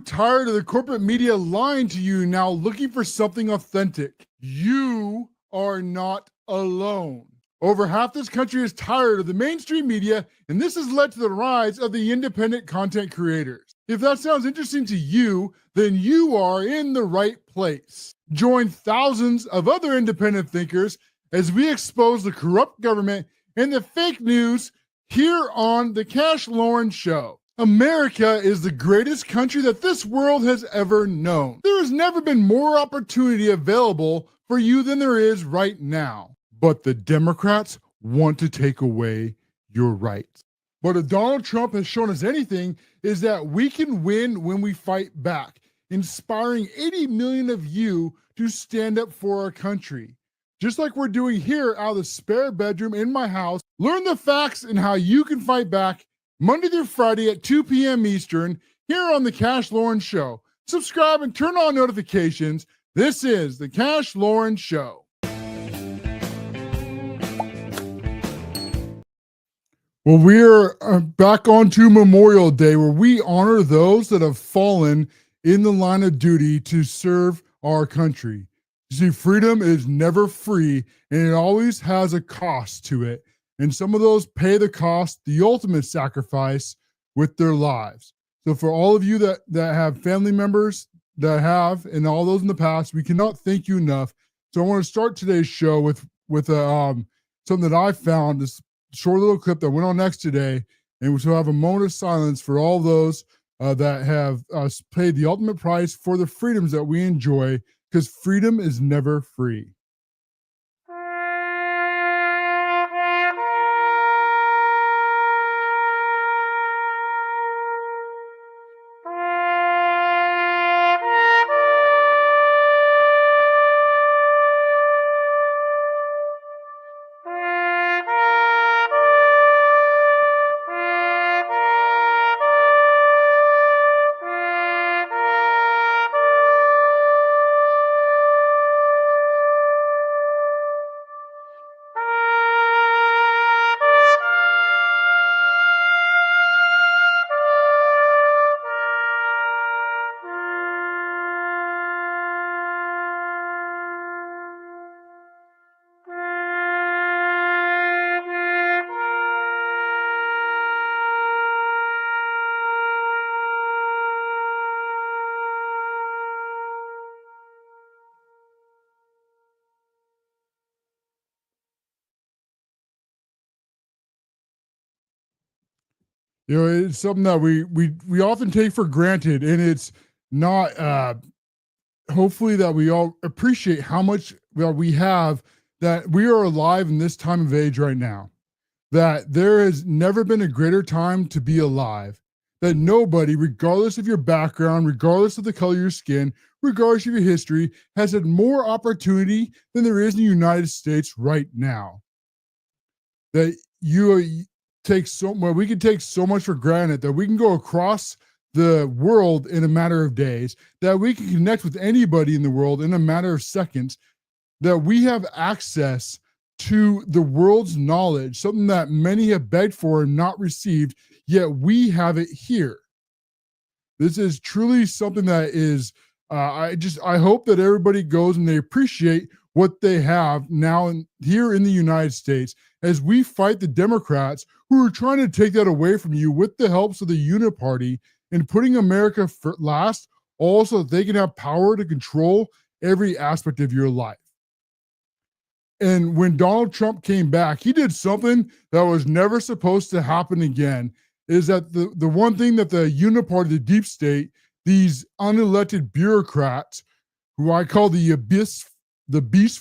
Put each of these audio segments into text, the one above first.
tired of the corporate media lying to you, now looking for something authentic? You are not alone. Over half this country is tired of the mainstream media, and this has led to the rise of the independent content creators. If that sounds interesting to you, then you are in the right place. Join thousands of other independent thinkers as we expose the corrupt government and the fake news here on the Cash Loren Show. America is the greatest country that this world has ever known. There has never been more opportunity available for you than there is right now. But the Democrats want to take away your rights. But if Donald Trump has shown us anything, is that we can win when we fight back, inspiring 80 million of you to stand up for our country. Just like we're doing here out of the spare bedroom in my house. Learn the facts and how you can fight back Monday through Friday at 2 p.m. Eastern here on the Cash Loren Show. Subscribe and turn on notifications. This is the Cash Loren Show. Well, we're back onto Memorial Day, where we honor those that have fallen in the line of duty to serve our country. You see, freedom is never free, and it always has a cost to it. And some of those pay the cost, the ultimate sacrifice, with their lives. So for all of you that have family members that have, and all those in the past, we cannot thank you enough. So I want to start today's show with something that I found, this short little clip that went on next today, and so have a moment of silence for all those that have paid the ultimate price for the freedoms that we enjoy, because freedom is never free. You know, it's something that we often take for granted, and it's not. Hopefully, that we all appreciate how much we have, that we are alive in this time of age right now. That there has never been a greater time to be alive. That nobody, regardless of your background, regardless of the color of your skin, regardless of your history, has had more opportunity than there is in the United States right now. That we can take so much for granted, that we can go across the world in a matter of days, that we can connect with anybody in the world in a matter of seconds, that we have access to the world's knowledge, something that many have begged for and not received, yet we have it here. This is truly something that is, I hope that everybody goes and they appreciate what they have now here in the United States, as we fight the Democrats who are trying to take that away from you with the helps of the Uniparty and putting America last, also that they can have power to control every aspect of your life. And when Donald Trump came back, he did something that was never supposed to happen again, is that the one thing that the Uniparty, the deep state, these unelected bureaucrats, who I call the beast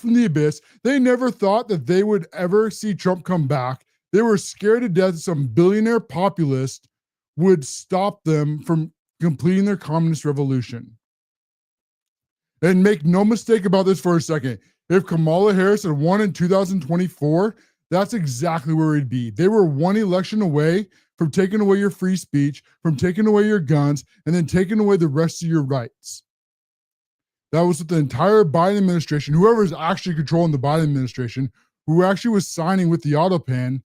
from the abyss, they never thought that they would ever see Trump come back. They were scared to death that some billionaire populist would stop them from completing their communist revolution. And make no mistake about this for a second. If Kamala Harris had won in 2024, that's exactly where it'd be. They were one election away from taking away your free speech, from taking away your guns, and then taking away the rest of your rights. That was what the entire Biden administration, whoever is actually controlling the Biden administration, who actually was signing with the auto pen,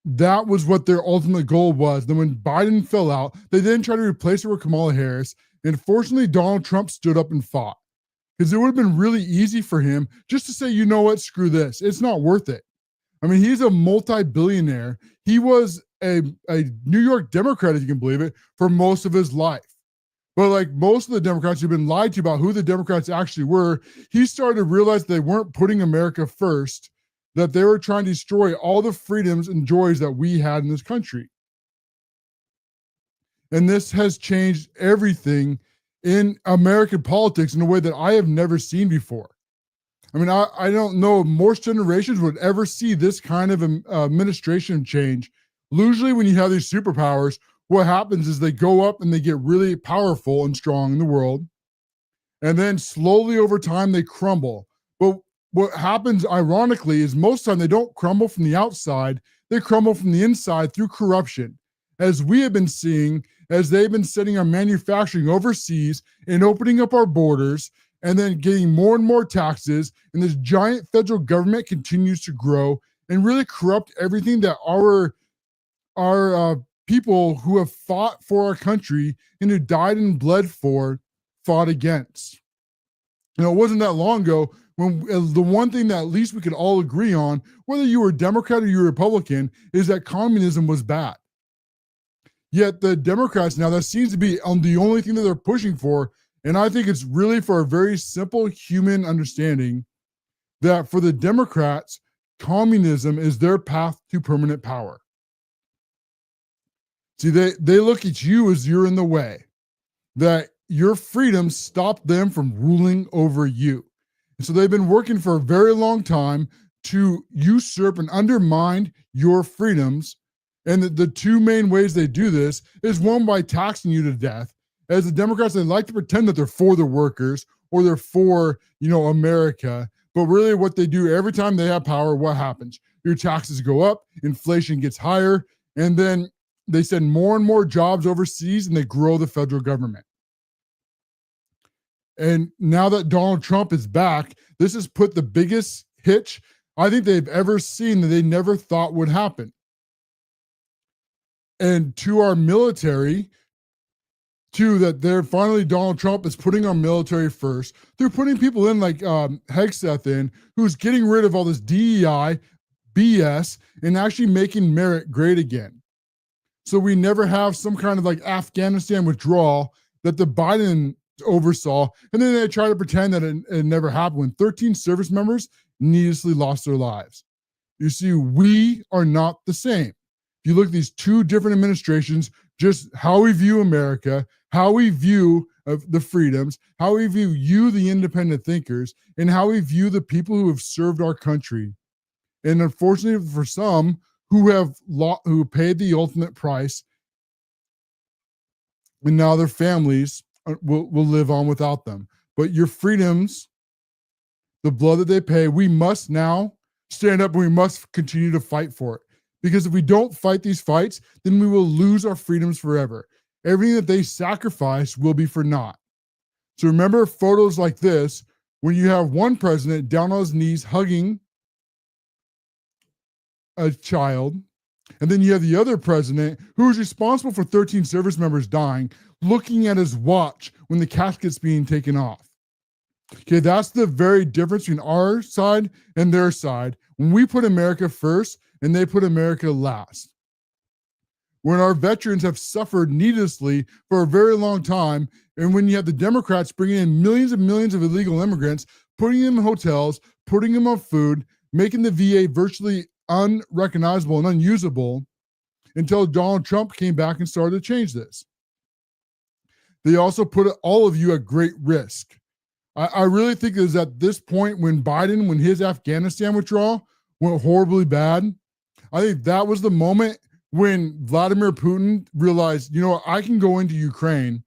that was what their ultimate goal was. Then when Biden fell out, they then tried to replace it with Kamala Harris. And fortunately, Donald Trump stood up and fought, because it would have been really easy for him just to say, you know what, screw this. It's not worth it. I mean, he's a multi-billionaire. He was a New York Democrat, if you can believe it, for most of his life. But like most of the Democrats who've been lied to about who the Democrats actually were, he started to realize they weren't putting America first, that they were trying to destroy all the freedoms and joys that we had in this country. And this has changed everything in American politics in a way that I have never seen before. I mean, I don't know if most generations would ever see this kind of administration change. Usually when you have these superpowers, what happens is they go up and they get really powerful and strong in the world. And then slowly over time, they crumble. But what happens, ironically, is most of the time they don't crumble from the outside. They crumble from the inside through corruption. As we have been seeing, as they've been sending our manufacturing overseas and opening up our borders, and then getting more and more taxes, and this giant federal government continues to grow and really corrupt everything that our people who have fought for our country and who died and bled for fought against. You know, it wasn't that long ago when the one thing that at least we could all agree on, whether you were Democrat or you were Republican, is that communism was bad. Yet the Democrats now, that seems to be the only thing that they're pushing for. And I think it's really for a very simple human understanding that for the Democrats, communism is their path to permanent power. See, they look at you as you're in the way, that your freedoms stop them from ruling over you. And so they've been working for a very long time to usurp and undermine your freedoms. And the two main ways they do this is one, by taxing you to death. As the Democrats, they like to pretend that they're for the workers or they're for, America. But really what they do every time they have power, what happens? Your taxes go up, inflation gets higher, and then they send more and more jobs overseas and they grow the federal government. And now that Donald Trump is back, this has put the biggest hitch I think they've ever seen that they never thought would happen. And to our military, too, that they're finally, Donald Trump is putting our military first. They're putting people in like Hegseth in, who's getting rid of all this DEI, BS, and actually making merit great again. So we never have some kind of like Afghanistan withdrawal that the Biden oversaw. And then they try to pretend that it never happened when 13 service members needlessly lost their lives. You see, we are not the same. If you look at these two different administrations, just how we view America, how we view the freedoms, how we view you, the independent thinkers, and how we view the people who have served our country. And unfortunately for some who paid the ultimate price, and now their families will live on without them. But your freedoms, the blood that they pay, we must now stand up and we must continue to fight for it. Because if we don't fight these fights, then we will lose our freedoms forever. Everything that they sacrifice will be for naught. So remember photos like this, when you have one president down on his knees hugging a child, and then you have the other president who is responsible for 13 service members dying, looking at his watch when the casket's being taken off. Okay, that's the very difference between our side and their side. When we put America first and they put America last. When our veterans have suffered needlessly for a very long time, and when you have the Democrats bringing in millions and millions of illegal immigrants, putting them in hotels, putting them on food, making the VA virtually unrecognizable and unusable, until Donald Trump came back and started to change this. They also put all of you at great risk. I really think it was at this point when his Afghanistan withdrawal went horribly bad, I think that was the moment when Vladimir Putin realized, I can go into Ukraine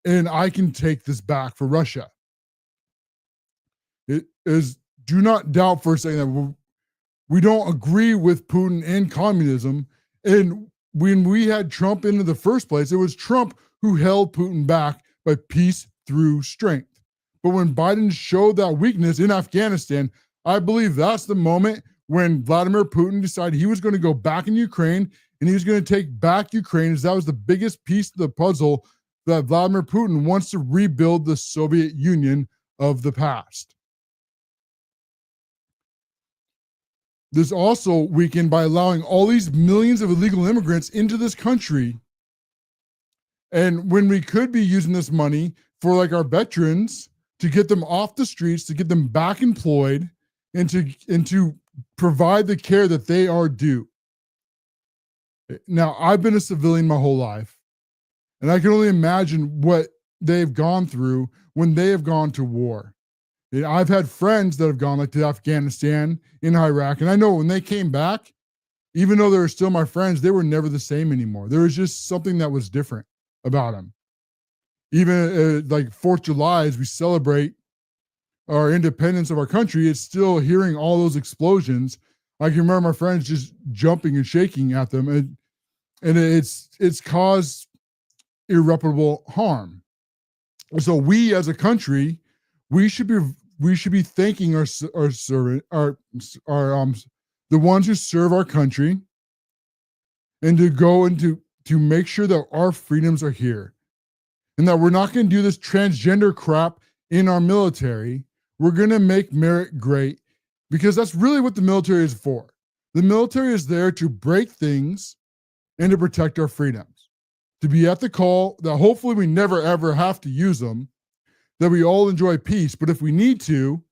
and I can take this back for Russia. It is, do not doubt for a second that we don't agree with Putin and communism. And when we had Trump in the first place, it was Trump who held Putin back by peace through strength. But when Biden showed that weakness in Afghanistan, I believe that's the moment when Vladimir Putin decided he was going to go back in Ukraine and he was going to take back Ukraine, as that was the biggest piece of the puzzle that Vladimir Putin wants to rebuild the Soviet Union of the past. This also weakened by allowing all these millions of illegal immigrants into this country. And when we could be using this money for like our veterans to get them off the streets, to get them back employed, and to provide the care that they are due. Now, I've been a civilian my whole life, and I can only imagine what they've gone through when they have gone to war. I've had friends that have gone like to Afghanistan, in Iraq, and I know when they came back, even though they were still my friends, they were never the same anymore. There was just something that was different about them. Even like 4th of July, as we celebrate our independence of our country, it's still hearing all those explosions. I can remember my friends just jumping and shaking at them, and it's caused irreparable harm. So we as a country, we should be thanking our servant, the ones who serve our country, and to go and to make sure that our freedoms are here, and that we're not going to do this transgender crap in our military. We're going to make merit great, because that's really what the military is for. The military is there to break things and to protect our freedoms, to be at the call, that hopefully we never ever have to use them, that we all enjoy peace. But if we need to,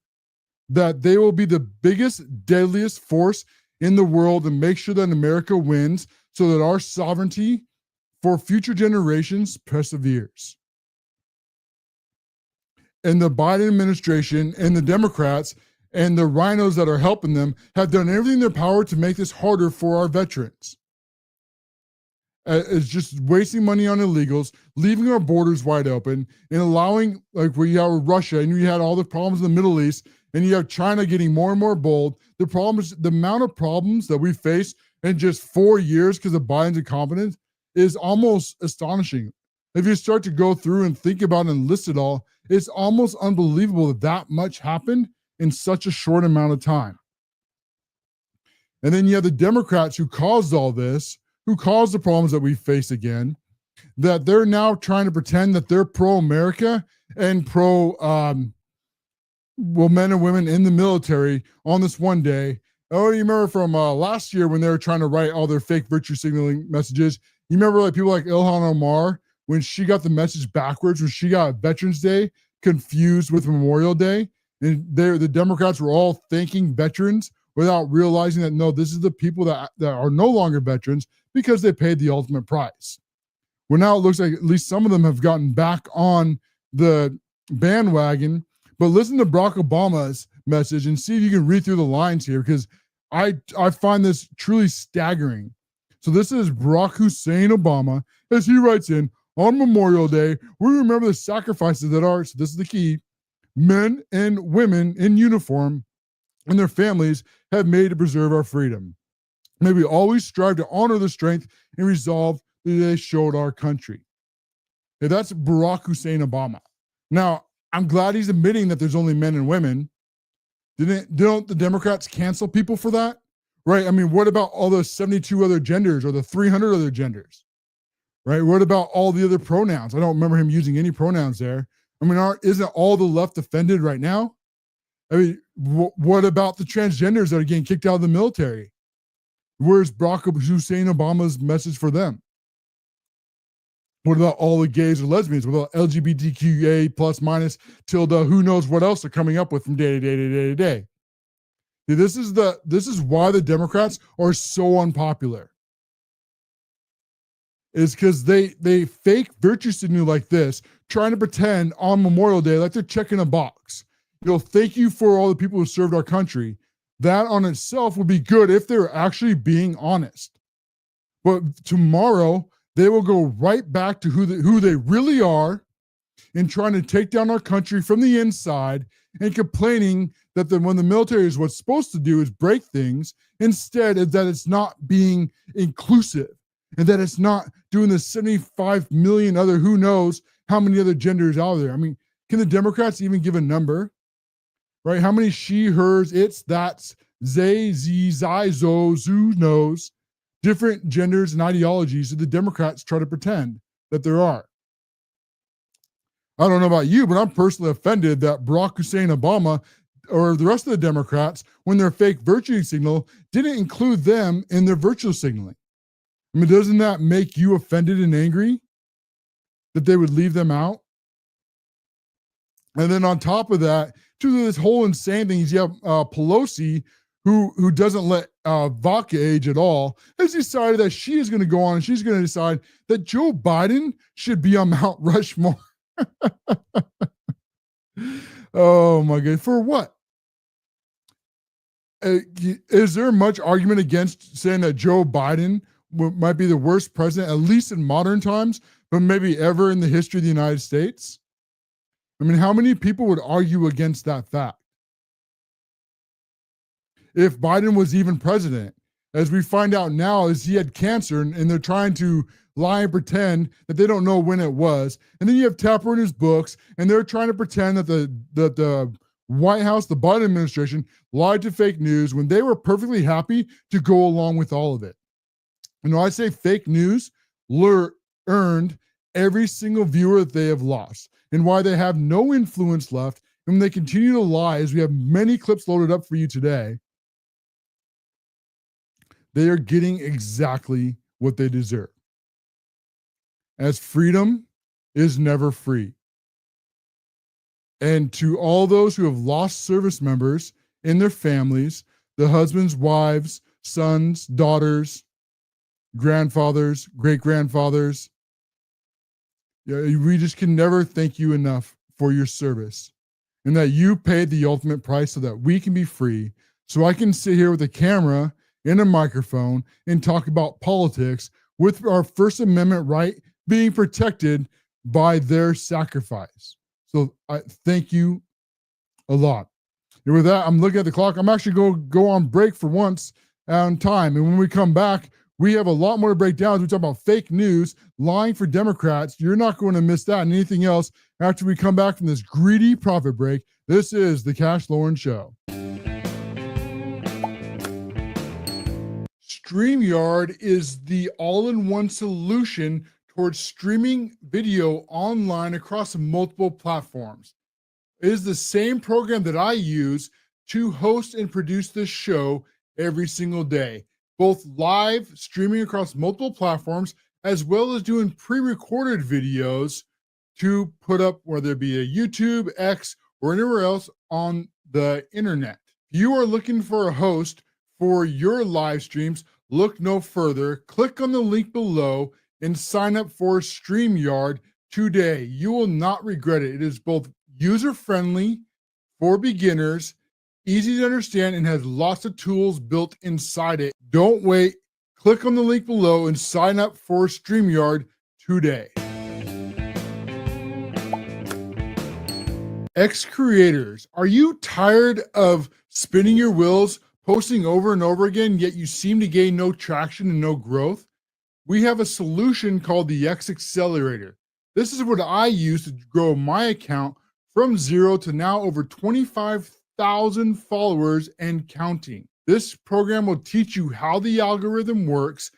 that they will be the biggest, deadliest force in the world, and make sure that America wins, so that our sovereignty for future generations perseveres. And the Biden administration and the Democrats and the rhinos that are helping them have done everything in their power to make this harder for our veterans. It's just wasting money on illegals, leaving our borders wide open, and allowing, like where you have Russia and you had all the problems in the Middle East, and you have China getting more and more bold. The problem is the amount of problems that we face in just 4 years because of Biden's incompetence is almost astonishing. If you start to go through and think about and list it all, it's almost unbelievable that much happened in such a short amount of time. And then you have the Democrats who caused all this, who caused the problems that we face again, that they're now trying to pretend that they're pro-America and men and women in the military on this one day. Oh, you remember from last year when they were trying to write all their fake virtue signaling messages? You remember like people like Ilhan Omar, when she got the message backwards, when she got Veterans Day confused with Memorial Day, and the Democrats were all thanking veterans without realizing that, no, this is the people that are no longer veterans because they paid the ultimate price. Well, now it looks like at least some of them have gotten back on the bandwagon. But listen to Barack Obama's message and see if you can read through the lines here, because I find this truly staggering. So this is Barack Hussein Obama, as he writes in, on Memorial Day, we remember the sacrifices that are, so this is the key, men and women in uniform and their families have made to preserve our freedom. May we always strive to honor the strength and resolve that they showed our country. Okay, that's Barack Hussein Obama. Now, I'm glad he's admitting that there's only men and women. Don't the Democrats cancel people for that? Right? I mean, what about all those 72 other genders or the 300 other genders? Right? What about all the other pronouns? I don't remember him using any pronouns there. I mean, isn't all the left offended right now? I mean, what about the transgenders that are getting kicked out of the military? Where's Barack Hussein Obama's message for them? What about all the gays or lesbians? What about LGBTQA plus minus tilde? Who knows what else they're coming up with from day to day to day to day? See, this is why the Democrats are so unpopular. Is because they fake virtue signal like this, trying to pretend on Memorial Day like they're checking a box. Thank you for all the people who served our country. That on itself would be good if they were actually being honest. But tomorrow, they will go right back to who they really are, in trying to take down our country from the inside, and complaining that when the military is what's supposed to do is break things, instead of that it's not being inclusive, and that it's not doing the 75 million other, who knows how many other genders out there. I mean, can the Democrats even give a number? Right? How many she, hers, it's, that's Zay, Z, Zai, Zo, Zoo, knows different genders and ideologies that the Democrats try to pretend that there are. I don't know about you, but I'm personally offended that Barack Hussein Obama or the rest of the Democrats, when their fake virtue signal, didn't include them in their virtual signaling. I mean, doesn't that make you offended and angry that they would leave them out? And then on top of that, to this whole insane thing is you have Pelosi, who doesn't let vodka age at all, has decided that she is going to go on and she's going to decide that Joe Biden should be on Mount Rushmore. Oh my God. For what? Is there much argument against saying that Joe Biden might be the worst president, at least in modern times, but maybe ever in the history of the United States? I mean, how many people would argue against that fact? If Biden was even president, as we find out now, is he had cancer and they're trying to lie and pretend that they don't know when it was. And then you have Tapper in his books, and they're trying to pretend that the White House, the Biden administration, lied to fake news when they were perfectly happy to go along with all of it. You know, I say fake news earned every single viewer that they have lost, and why they have no influence left. And when they continue to lie, as we have many clips loaded up for you today, they are getting exactly what they deserve. As freedom is never free. And to all those who have lost service members in their families, the husbands, wives, sons, daughters, grandfathers, great-grandfathers, we just can never thank you enough for your service, and that you paid the ultimate price so that we can be free, so I can sit here with a camera and a microphone and talk about politics with our First Amendment right being protected by their sacrifice. So I thank you a lot. And with that, I'm looking at the clock. I'm actually going to go on break for once on time. And when we come back, we have a lot more to break down. We talk about fake news, lying for Democrats. You're not going to miss that and anything else after we come back from this greedy profit break. This is the Cash Loren Show. StreamYard is the all-in-one solution towards streaming video online across multiple platforms. It is the same program that I use to host and produce this show every single day, both live streaming across multiple platforms, as well as doing pre-recorded videos to put up, whether it be a YouTube, X, or anywhere else on the internet. If you are looking for a host for your live streams, look no further. Click on the link below and sign up for StreamYard today. You will not regret it. It is both user-friendly for beginners, easy to understand, and has lots of tools built inside it. Don't wait. Click on the link below and sign up for StreamYard today. Creators, are you tired of spinning your wheels, posting over and over again, yet you seem to gain no traction and no growth? We have a solution called the 𝕏 Accelerator. This is what I use to grow my account from 0 to now over 25,000 followers and counting. This program will teach you how the algorithm works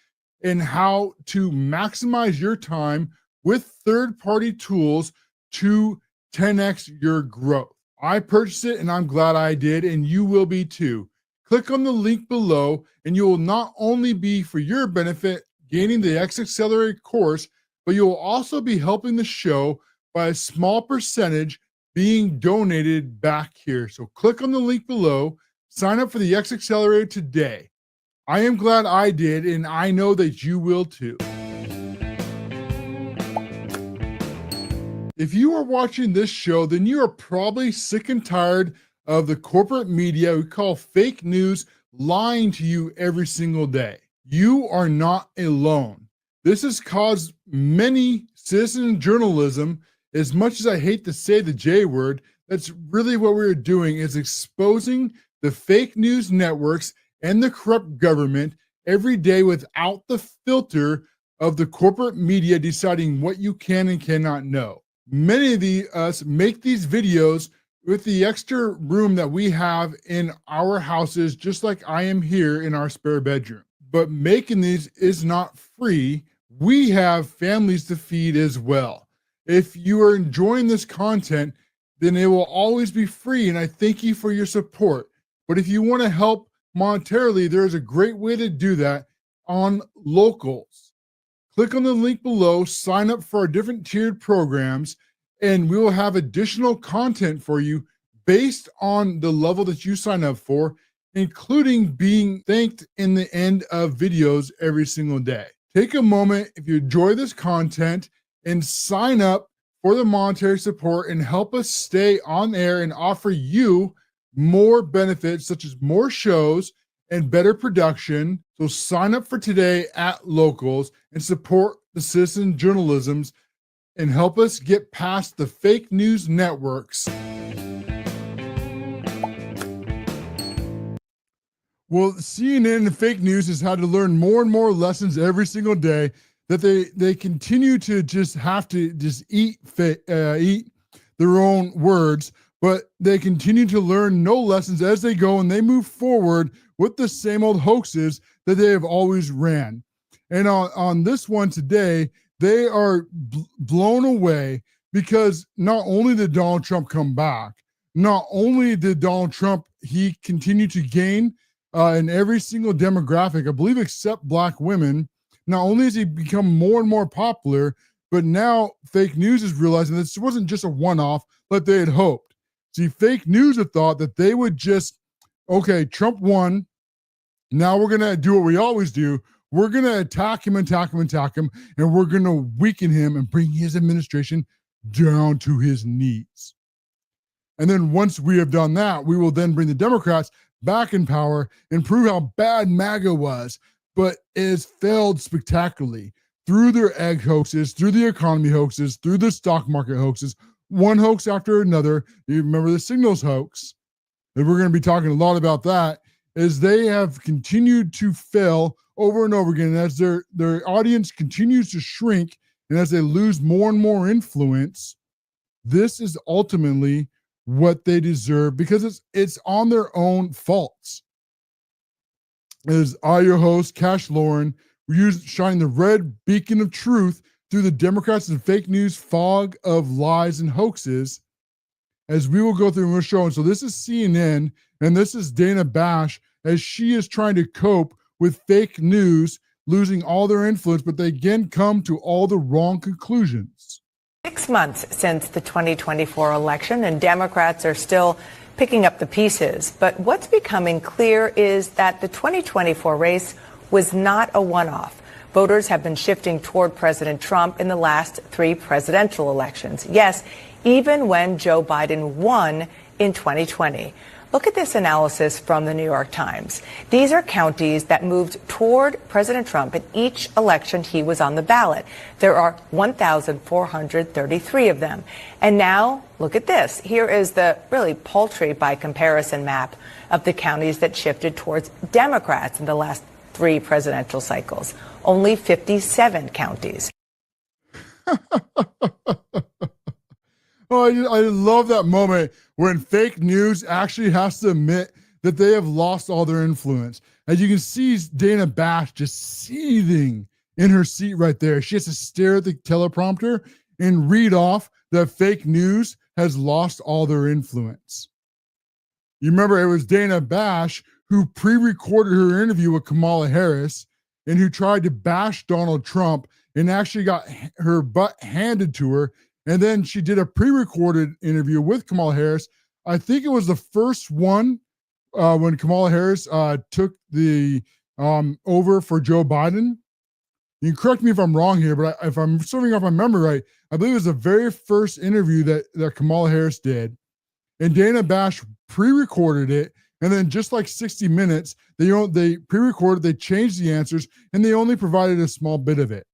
and how to maximize your time with third-party tools to 10x your growth. I purchased it and I'm glad I did, and you will be too. Click on the link below and you will not only be for your benefit gaining the 𝕏 Accelerator course, but you will also be helping the show by a small percentage being donated back here. So click on the link below, sign up for the 𝕏 Accelerator today. I am glad I did, and I know that you will too. If you are watching this show, then you are probably sick and tired of the corporate media we call fake news lying to you every single day. You are not alone. This has caused many citizen journalism, as much as I hate to say the J word, that's really what we're doing, is exposing the fake news networks and the corrupt government every day without the filter of the corporate media deciding what you can and cannot know. Many of us make these videos with the extra room that we have in our houses, just like I am here in our spare bedroom. But making these is not free. We have families to feed as well. If you are enjoying this content, then it will always be free. And I thank you for your support. But if you want to help monetarily, there's a great way to do that on Locals. Click on the link below, sign up for our different tiered programs, and we will have additional content for you based on the level that you sign up for, including being thanked in the end of videos every single day. Take a moment if you enjoy this content and sign up for the monetary support and help us stay on air and offer you more benefits such as more shows and better production. So sign up for today at Locals and support the citizen journalisms and help us get past the fake news networks. Well, CNN and fake news has had to learn more and more lessons every single day that they continue to just have to just eat their own words, but they continue to learn no lessons as they go, and they move forward with the same old hoaxes that they have always ran. And on this one today, they are blown away because not only did Donald Trump come back, not only did Donald Trump, he continued to gain in every single demographic, I believe, except Black women. Not only has he become more and more popular, but now fake news is realizing this wasn't just a one-off like they had hoped. See, fake news had thought that they would just, okay, Trump won. Now we're going to do what we always do. We're going to attack him, and we're going to weaken him and bring his administration down to his knees. And then once we have done that, we will then bring the Democrats back in power and prove how bad MAGA was. But it has failed spectacularly through their egg hoaxes, through the economy hoaxes, through the stock market hoaxes, one hoax after another. You remember the signals hoax, and we're going to be talking a lot about that, as they have continued to fail over and over again. And as their audience continues to shrink and as they lose more and more influence, this is ultimately what they deserve because it's on their own faults. As I, your host, Cash Loren, shine the red beacon of truth through the Democrats and fake news fog of lies and hoaxes, as we will go through and we'll show. And so this is CNN, and this is Dana Bash, as she is trying to cope with fake news, losing all their influence, but they again come to all the wrong conclusions. 6 months since the 2024 election, and Democrats are still picking up the pieces. But what's becoming clear is that the 2024 race was not a one-off. Voters have been shifting toward President Trump in the last 3 presidential elections. Yes, even when Joe Biden won in 2020. Look at this analysis from the New York Times. These are counties that moved toward President Trump in each election he was on the ballot. There are 1,433 of them. And now, look at this. Here is the really paltry by comparison map of the counties that shifted towards Democrats in the last 3 presidential cycles. Only 57 counties. Oh, I love that moment when fake news actually has to admit that they have lost all their influence. As you can see, Dana Bash just seething in her seat right there. She has to stare at the teleprompter and read off that fake news has lost all their influence. You remember it was Dana Bash who pre-recorded her interview with Kamala Harris and who tried to bash Donald Trump and actually got her butt handed to her. And then she did a pre-recorded interview with Kamala Harris. I think it was the first one when Kamala Harris took the over for Joe Biden. You can correct me if I'm wrong here, but if I'm serving off my memory right, I believe it was the very first interview that Kamala Harris did. And Dana Bash pre-recorded it. And then just like 60 Minutes, they pre-recorded, they changed the answers, and they only provided a small bit of it.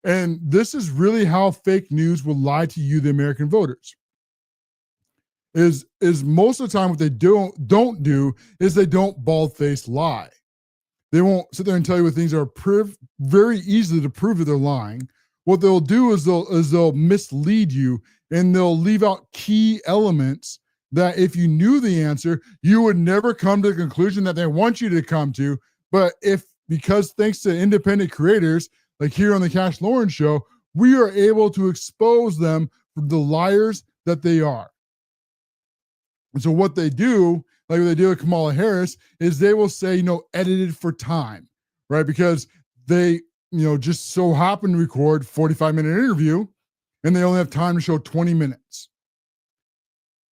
And this is really how fake news will lie to you, the American voters. Is most of the time what they don't do is they don't bald-faced lie. They won't sit there and tell you what things are very easily to prove that they're lying. What they'll do is they'll mislead you, and they'll leave out key elements that if you knew the answer, you would never come to the conclusion that they want you to come to. But because thanks to independent creators like here on the Cash Loren Show, we are able to expose them for the liars that they are. And so what they do, like what they do with Kamala Harris, is they will say, edited for time, right? Because they, just so happen to record 45-minute interview and they only have time to show 20 minutes.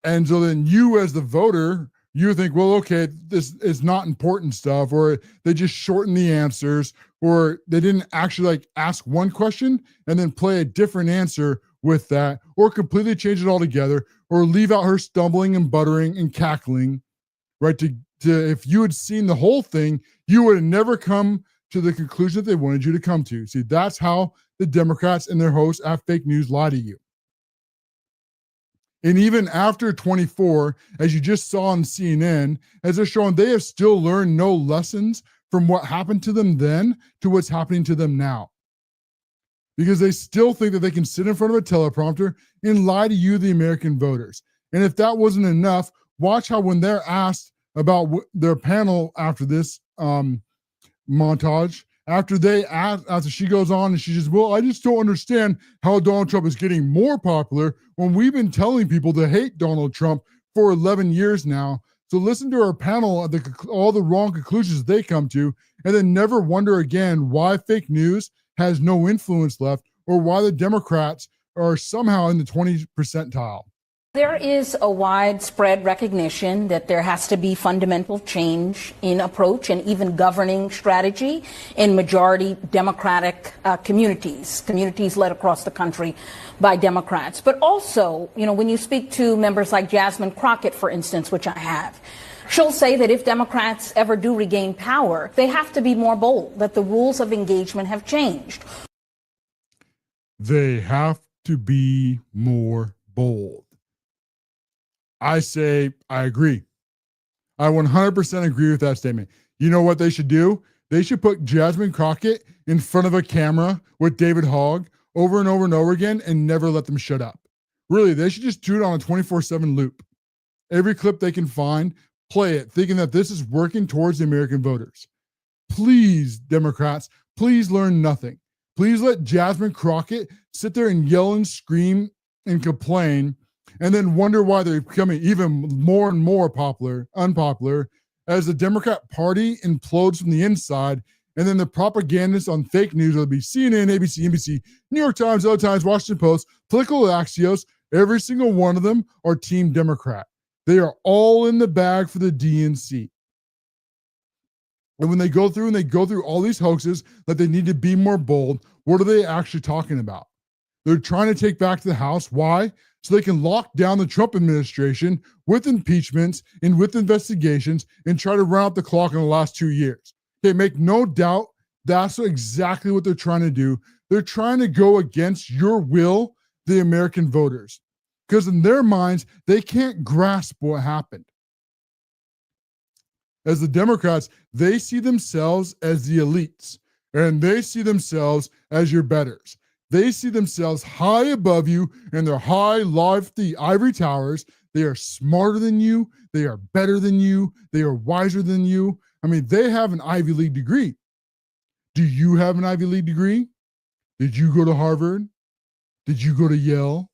And so then you as the voter, you think, well, okay, this is not important stuff, or they just shorten the answers, or they didn't actually ask one question and then play a different answer with that, or completely change it altogether, or leave out her stumbling and buttering and cackling, right? To if you had seen the whole thing, you would have never come to the conclusion that they wanted you to come to. See, that's how the Democrats and their hosts at Fake News lie to you. And even after 24, as you just saw on CNN, as they're showing, they have still learned no lessons from what happened to them then to what's happening to them now. Because they still think that they can sit in front of a teleprompter and lie to you, the American voters. And if that wasn't enough, watch how when they're asked about their panel after this montage, after she goes on and she says, well, I just don't understand how Donald Trump is getting more popular when we've been telling people to hate Donald Trump for 11 years now. So listen to our panel, all the wrong conclusions they come to, and then never wonder again why fake news has no influence left, or why the Democrats are somehow in the 20th percentile. There is a widespread recognition that there has to be fundamental change in approach and even governing strategy in majority Democratic communities led across the country by Democrats. But also, when you speak to members like Jasmine Crockett, for instance, which I have, she'll say that if Democrats ever do regain power, they have to be more bold, that the rules of engagement have changed. They have to be more bold. I say, I agree. I 100% agree with that statement. You know what they should do? They should put Jasmine Crockett in front of a camera with David Hogg over and over and over again and never let them shut up. Really, they should just do it on a 24/7 loop. Every clip they can find, play it, thinking that this is working towards the American voters. Please, Democrats, please learn nothing. Please let Jasmine Crockett sit there and yell and scream and complain, and then wonder why they're becoming even more and more unpopular as the Democrat Party implodes from the inside, and then the propagandists on fake news, whether it be CNN, ABC, NBC, New York Times, LA Times, Washington Post, political Axios, every single one of them are Team Democrat. They are all in the bag for the DNC. And when they go through all these hoaxes that they need to be more bold, what are they actually talking about? They're trying to take back the House. Why? So they can lock down the Trump administration with impeachments and with investigations and try to run out the clock in the last 2 years. Okay, make no doubt that's exactly what they're trying to do. They're trying to go against your will, the American voters, because in their minds, they can't grasp what happened. As the Democrats, they see themselves as the elites, and they see themselves as your betters. They see themselves high above you in their high, lofty ivory towers. They are smarter than you. They are better than you. They are wiser than you. I mean, they have an Ivy League degree. Do you have an Ivy League degree? Did you go to Harvard? Did you go to Yale?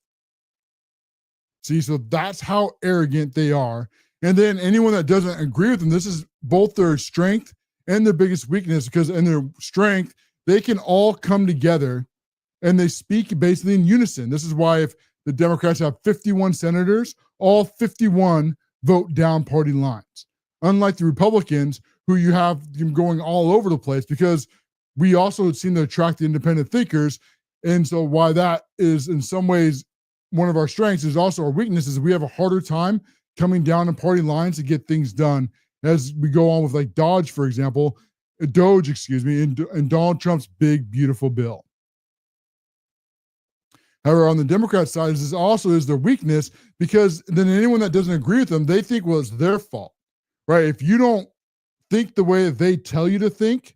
See, so that's how arrogant they are. And then anyone that doesn't agree with them, this is both their strength and their biggest weakness, because in their strength, they can all come together and they speak basically in unison. This is why if the Democrats have 51 senators, all 51 vote down party lines. Unlike the Republicans, who you have them going all over the place, because we also seem to attract the independent thinkers. And so why that is in some ways one of our strengths is also our weakness, is we have a harder time coming down the party lines to get things done as we go on with like Doge, for example, and Donald Trump's big, beautiful bill. However, on the Democrat side, this also is their weakness, because then anyone that doesn't agree with them, they think, well, it's their fault, right? If you don't think the way that they tell you to think,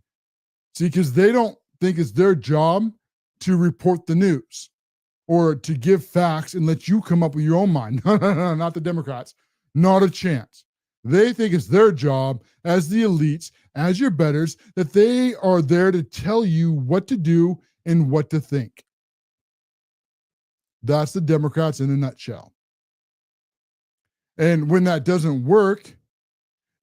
see, because they don't think it's their job to report the news or to give facts and let you come up with your own mind. No, not the Democrats. Not a chance. They think it's their job as the elites, as your betters, that they are there to tell you what to do and what to think. That's the Democrats in a nutshell. And when that doesn't work,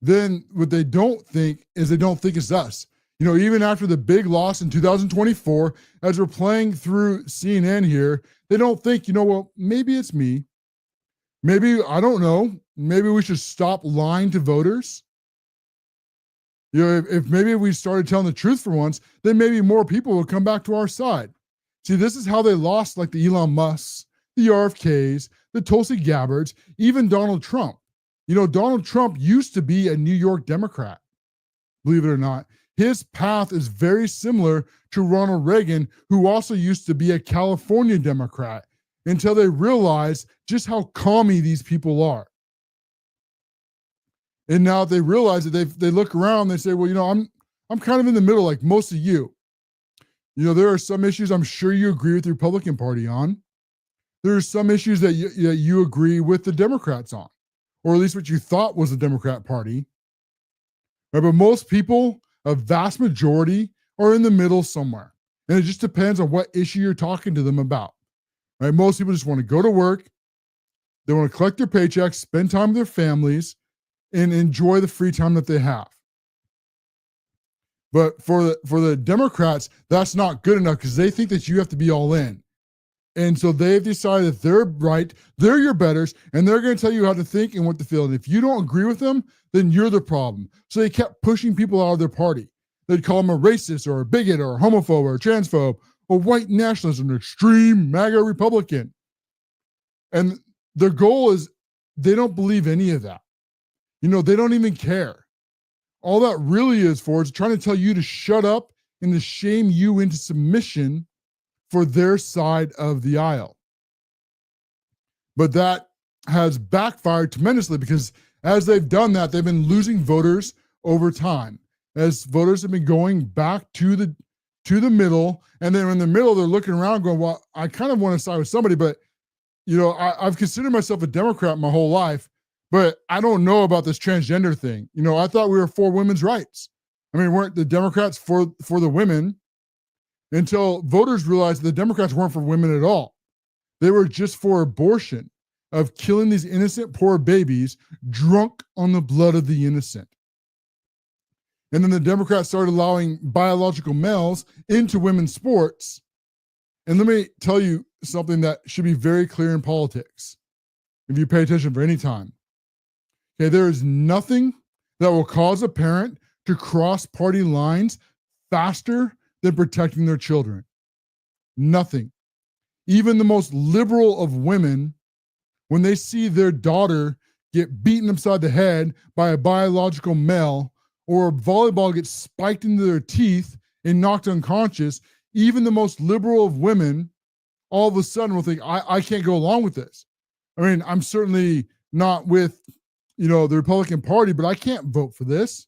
then what they don't think is they don't think it's us. Even after the big loss in 2024, as we're playing through CNN here, they don't think, well, maybe it's me. Maybe, I don't know, maybe we should stop lying to voters. If maybe we started telling the truth for once, then maybe more people will come back to our side. See, this is how they lost like the Elon Musks, the RFKs, the Tulsi Gabbards, even Donald Trump. Donald Trump used to be a New York Democrat, believe it or not. His path is very similar to Ronald Reagan, who also used to be a California Democrat, until they realized just how commie these people are. And now they realize that they look around, they say, well, I'm kind of in the middle like most of you. There are some issues I'm sure you agree with the Republican Party on. There are some issues that you agree with the Democrats on, or at least what you thought was the Democrat Party. Right? But most people, a vast majority, are in the middle somewhere. And it just depends on what issue you're talking to them about. Right? Most people just want to go to work. They want to collect their paychecks, spend time with their families, and enjoy the free time that they have. But for the Democrats, that's not good enough because they think that you have to be all in. And so they've decided that they're right, they're your betters, and they're going to tell you how to think and what to feel. And if you don't agree with them, then you're the problem. So they kept pushing people out of their party. They'd call them a racist or a bigot or a homophobe or a transphobe or white nationalist or an extreme MAGA Republican. And their goal is they don't believe any of that. They don't even care. All that really is for is trying to tell you to shut up and to shame you into submission for their side of the aisle. But that has backfired tremendously because as they've done that, they've been losing voters over time. As voters have been going back to the middle, and then in the middle, they're looking around going, well, I kind of want to side with somebody, but I've considered myself a Democrat my whole life, but I don't know about this transgender thing. I thought we were for women's rights. I mean, weren't the Democrats for the women? Until voters realized the Democrats weren't for women at all. They were just for abortion, of killing these innocent poor babies drunk on the blood of the innocent. And then the Democrats started allowing biological males into women's sports. And let me tell you something that should be very clear in politics, if you pay attention for any time. Okay, there is nothing that will cause a parent to cross party lines faster than protecting their children. Nothing. Even the most liberal of women, when they see their daughter get beaten upside the head by a biological male, or a volleyball gets spiked into their teeth and knocked unconscious, even the most liberal of women all of a sudden will think, I can't go along with this. I mean, I'm certainly not with, the Republican Party, but I can't vote for this.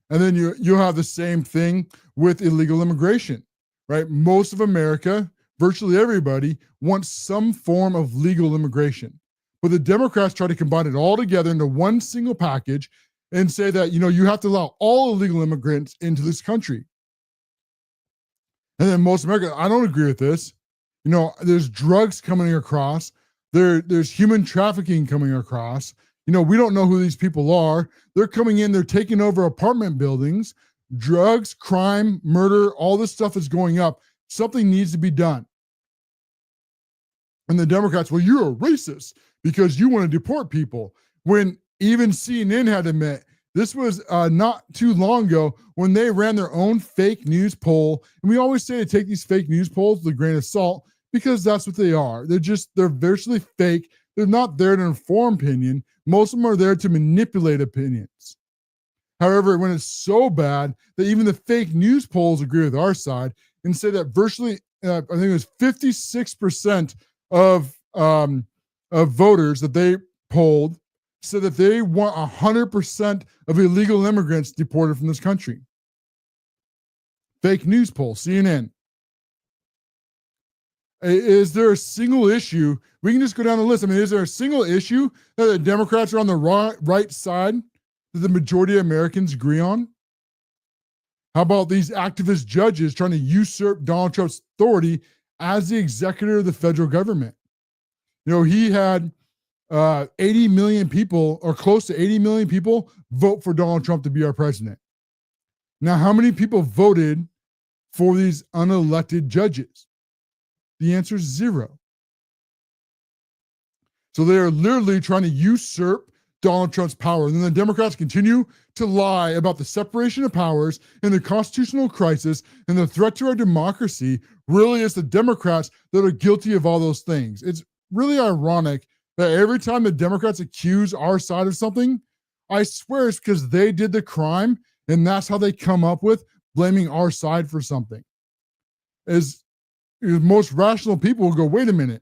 And then you'll have the same thing with illegal immigration, right? Most of America, virtually everybody, wants some form of legal immigration. But the Democrats try to combine it all together into one single package and say that, you have to allow all illegal immigrants into this country. And then most Americans, I don't agree with this. There's drugs coming across. There's human trafficking coming across. We don't know who these people are. They're coming in, they're taking over apartment buildings, drugs, crime, murder, all this stuff is going up. Something needs to be done. And the Democrats, well, you're a racist because you want to deport people. When even CNN had to admit, this was not too long ago when they ran their own fake news poll. And we always say to take these fake news polls with a grain of salt because that's what they are. They're virtually fake. They're not there to inform opinion. Most of them are there to manipulate opinions. However, when it's so bad that even the fake news polls agree with our side and say that virtually, I think it was 56% of voters that they polled said that they want 100% of illegal immigrants deported from this country. Fake news poll, CNN. Is there a single issue? We can just go down the list. I mean, is there a single issue that the Democrats are on the right side that the majority of Americans agree on? How about these activist judges trying to usurp Donald Trump's authority as the executor of the federal government? You know, he had 80 million people, or close to 80 million people, vote for Donald Trump to be our president. Now, how many people voted for these unelected judges? The answer is 0. So they are literally trying to usurp Donald Trump's power. And then the Democrats continue to lie about the separation of powers and the constitutional crisis and the threat to our democracy. Really, it's the Democrats that are guilty of all those things. It's really ironic that every time the Democrats accuse our side of something, I swear it's because they did the crime, and that's how they come up with blaming our side for something. As most rational people will go, wait a minute,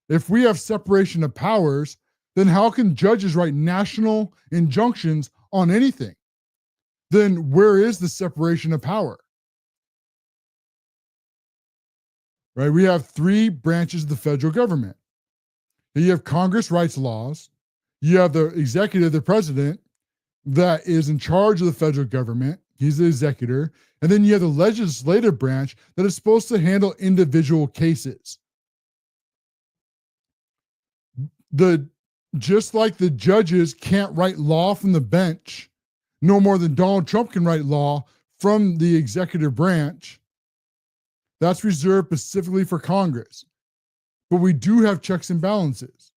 if we have separation of powers, then how can judges write national injunctions on anything? Then where is the separation of power? Right? We have 3 branches of the federal government. You have Congress writes laws. You have the executive, the president, that is in charge of the federal government. He's the executor. And then you have the legislative branch that is supposed to handle individual cases. Just like the judges can't write law from the bench, no more than Donald Trump can write law from the executive branch. That's reserved specifically for Congress. But we do have checks and balances.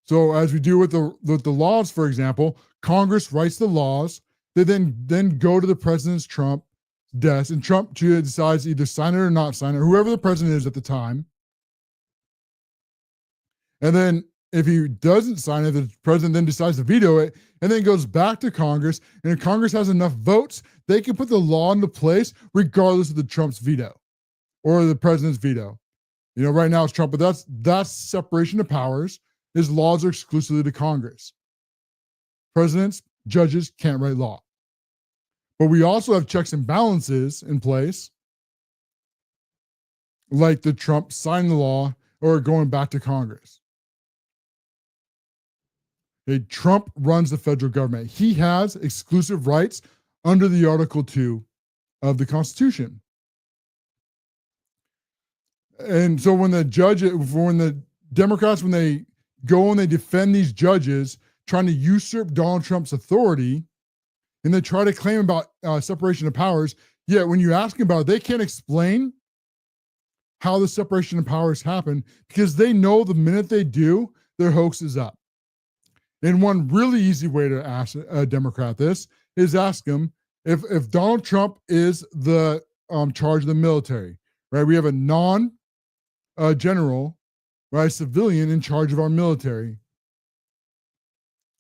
So as we do with the laws, for example, Congress writes the laws. They then go to the president's Trump desk, and Trump decides to either sign it or not sign it, whoever the president is at the time. And then if he doesn't sign it, the president then decides to veto it, and then goes back to Congress. And if Congress has enough votes, they can put the law into place regardless of the Trump's veto or the president's veto. You know, right now it's Trump, but that's separation of powers. His laws are exclusively to Congress. Presidents, judges can't write law. But we also have checks and balances in place, like the Trump signing the law or going back to Congress. Okay, Trump runs the federal government. He has exclusive rights under the Article 2 of the Constitution. And so when the Democrats, when they go and they defend these judges trying to usurp Donald Trump's authority, and they try to claim about separation of powers, yet when you ask them about it, they can't explain how the separation of powers happened, because they know the minute they do, their hoax is up. And one really easy way to ask a Democrat this is ask them if Donald Trump is the charge of the military, right? We have a non-general, right, civilian in charge of our military.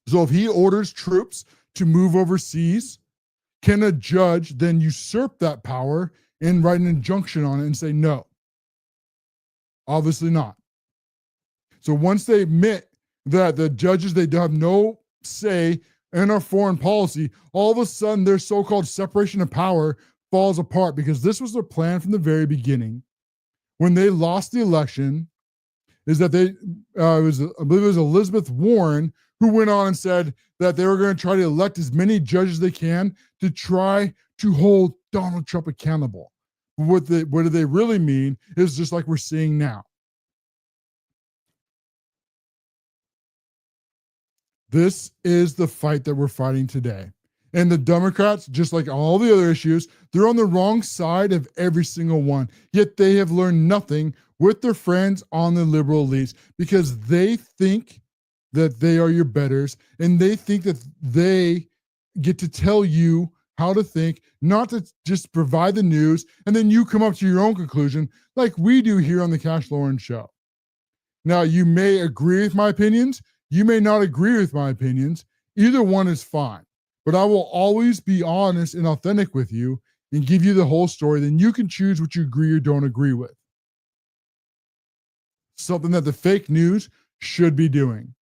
So if he orders troops to move overseas, can a judge then usurp that power and write an injunction on it and say no? Obviously not. So once they admit that the judges, they have no say in our foreign policy, all of a sudden their so-called separation of power falls apart, because this was their plan from the very beginning. When they lost the election, is that I believe it was Elizabeth Warren who went on and said that they were going to try to elect as many judges as they can to try to hold Donald Trump accountable. What do they really mean is just like we're seeing now. This is the fight that we're fighting today. And the Democrats, just like all the other issues, they're on the wrong side of every single one. Yet they have learned nothing with their friends on the liberal elites, because they think that they are your betters, and they think that they get to tell you how to think, not to just provide the news, and then you come up to your own conclusion like we do here on the Cash Loren Show. Now, you may agree with my opinions. You may not agree with my opinions. Either one is fine. But I will always be honest and authentic with you and give you the whole story. Then you can choose what you agree or don't agree with. Something that the fake news should be doing.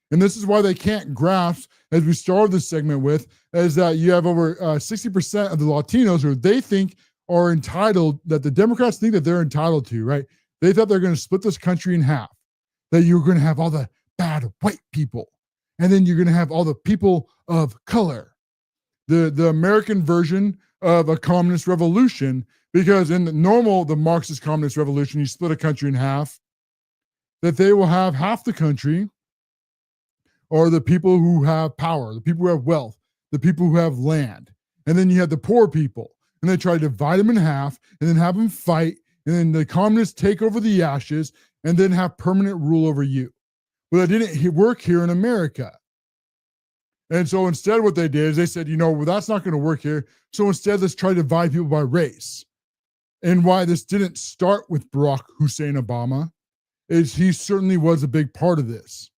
And this is why they can't grasp, as we started this segment with, is that you have over 60% of the Latinos who they think are entitled, that the Democrats think that they're entitled to, right? They thought they were going to split this country in half, that you were going to have all the bad white people, and then you're going to have all the people of color, the American version of a communist revolution, because in the Marxist communist revolution, you split a country in half, that they will have half the country or the people who have power, the people who have wealth, the people who have land. And then you have the poor people, and they try to divide them in half and then have them fight. And then the communists take over the ashes and then have permanent rule over you. Well, that didn't work here in America. And so instead what they did is they said, well, that's not going to work here. So instead, let's try to divide people by race. And why this didn't start with Barack Hussein Obama is he certainly was a big part of this.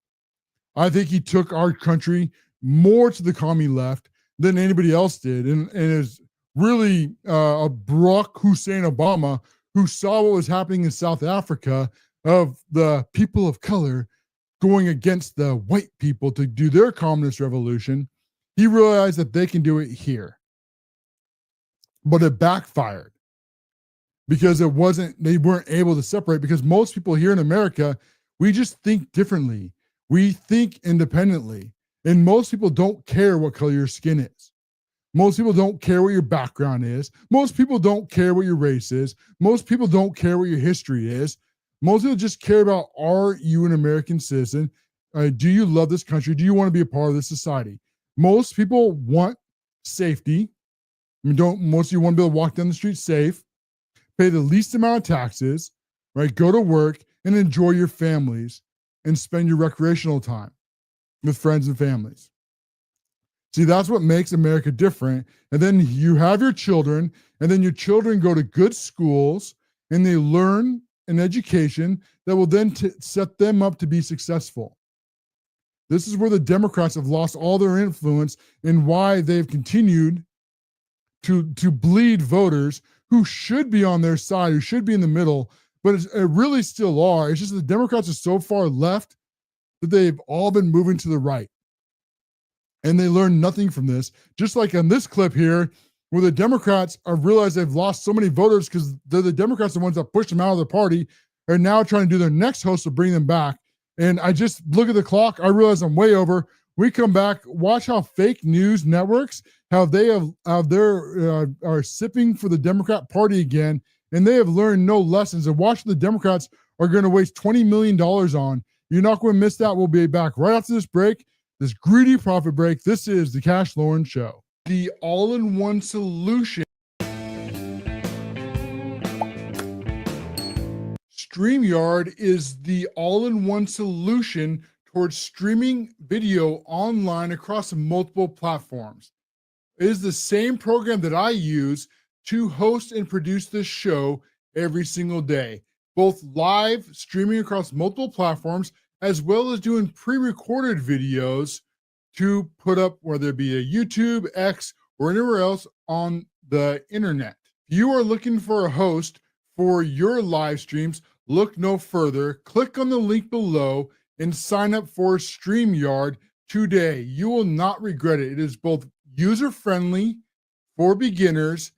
I think he took our country more to the commie left than anybody else did. And is really a Barack Hussein Obama who saw what was happening in South Africa of the people of color going against the white people to do their communist revolution. He realized that they can do it here. But it backfired because they weren't able to separate, because most people here in America, we just think differently. We think independently. And most people don't care what color your skin is. Most people don't care what your background is. Most people don't care what your race is. Most people don't care what your history is. Most people just care about, are you an American citizen? Do you love this country? Do you want to be a part of this society? Most people want safety. Most of you want to be able to walk down the street safe, pay the least amount of taxes, right? Go to work and enjoy your families and spend your recreational time with friends and families. See, that's what makes America different. And then you have your children, and then your children go to good schools and they learn an education that will then set them up to be successful. This is where the Democrats have lost all their influence and why they've continued to bleed voters who should be on their side, who should be in the middle, but it really still are. It's just the Democrats are so far left that they've all been moving to the right. And they learn nothing from this. Just like on this clip here, where the Democrats have realized they've lost so many voters because the Democrats, the ones that pushed them out of the party, are now trying to do their next host to bring them back. And I just look at the clock. I realize I'm way over. We come back, watch how fake news networks, how they are sipping for the Democrat Party again, and they have learned no lessons. And watch the Democrats are going to waste $20 million on. You're not going to miss that. We'll be back right after this break, this greedy profit break. This is the Cash Loren Show, the all-in-one solution. StreamYard is the all-in-one solution towards streaming video online across multiple platforms. It is the same program that I use to host and produce this show every single day, both live streaming across multiple platforms, as well as doing pre-recorded videos to put up, whether it be a YouTube, X, or anywhere else on the internet. If you are looking for a host for your live streams, look no further. Click on the link below and sign up for StreamYard today. You will not regret it. It is both user-friendly for beginners,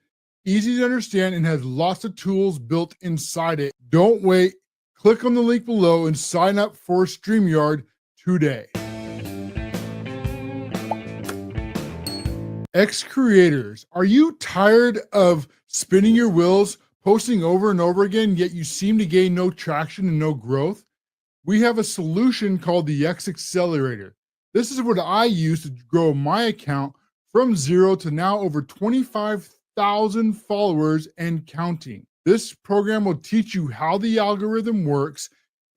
easy to understand, and has lots of tools built inside it. Don't wait. Click on the link below and sign up for StreamYard today. Creators, are you tired of spinning your wheels, posting over and over again, yet you seem to gain no traction and no growth? We have a solution called the 𝕏Accelerator. This is what I use to grow my account from 0 to now over 25,000 followers and counting. This program will teach you how the algorithm works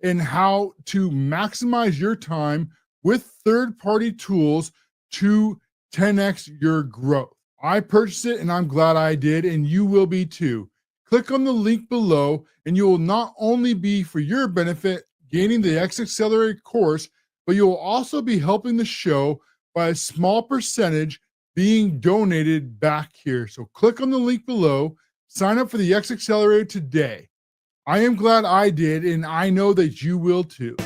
and how to maximize your time with third-party tools to 10x your growth. I purchased it and I'm glad I did, and you will be too. Click on the link below and you will not only be for your benefit gaining the 𝕏 Accelerator course, but you will also be helping the show by a small percentage being donated back here. So click on the link below, sign up for the 𝕏 Accelerator today. I am glad I did, and I know that you will too.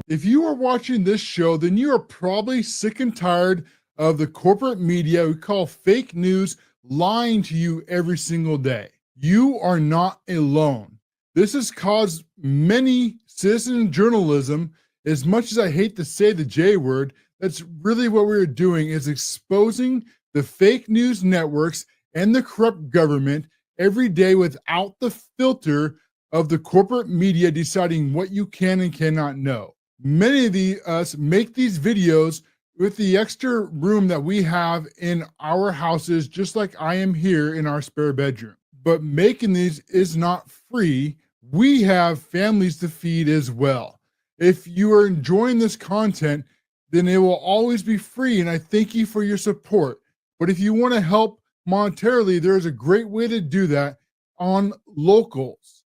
If you are watching this show, then you are probably sick and tired of the corporate media we call fake news lying to you every single day. You are not alone. This has caused many citizen journalism, as much as I hate to say the J word, that's really what we're doing, is exposing the fake news networks and the corrupt government every day without the filter of the corporate media deciding what you can and cannot know. Many of us make these videos with the extra room that we have in our houses, just like I am here in our spare bedroom. But making these is not free. We have families to feed as well. If you are enjoying this content, then it will always be free, and I thank you for your support. But if you want to help monetarily, there is a great way to do that on Locals.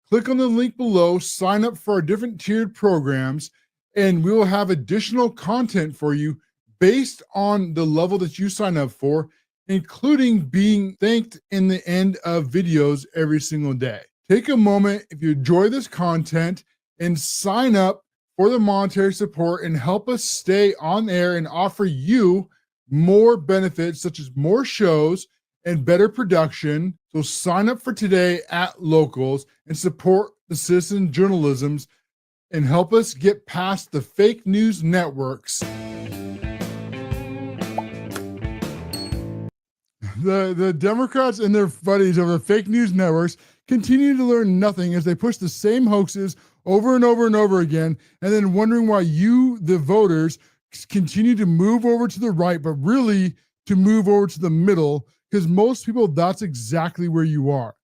Click on the link below, sign up for our different tiered programs, and we will have additional content for you based on the level that you sign up for, including being thanked in the end of videos every single day. Take a moment if you enjoy this content and sign up for the monetary support and help us stay on air and offer you more benefits, such as more shows and better production. So sign up for today at Locals and support the citizen journalisms and help us get past the fake news networks. The Democrats and their buddies over the fake news networks continue to learn nothing as they push the same hoaxes over and over and over again, and then wondering why you, the voters, continue to move over to the right, but really to move over to the middle, because most people, that's exactly where you are.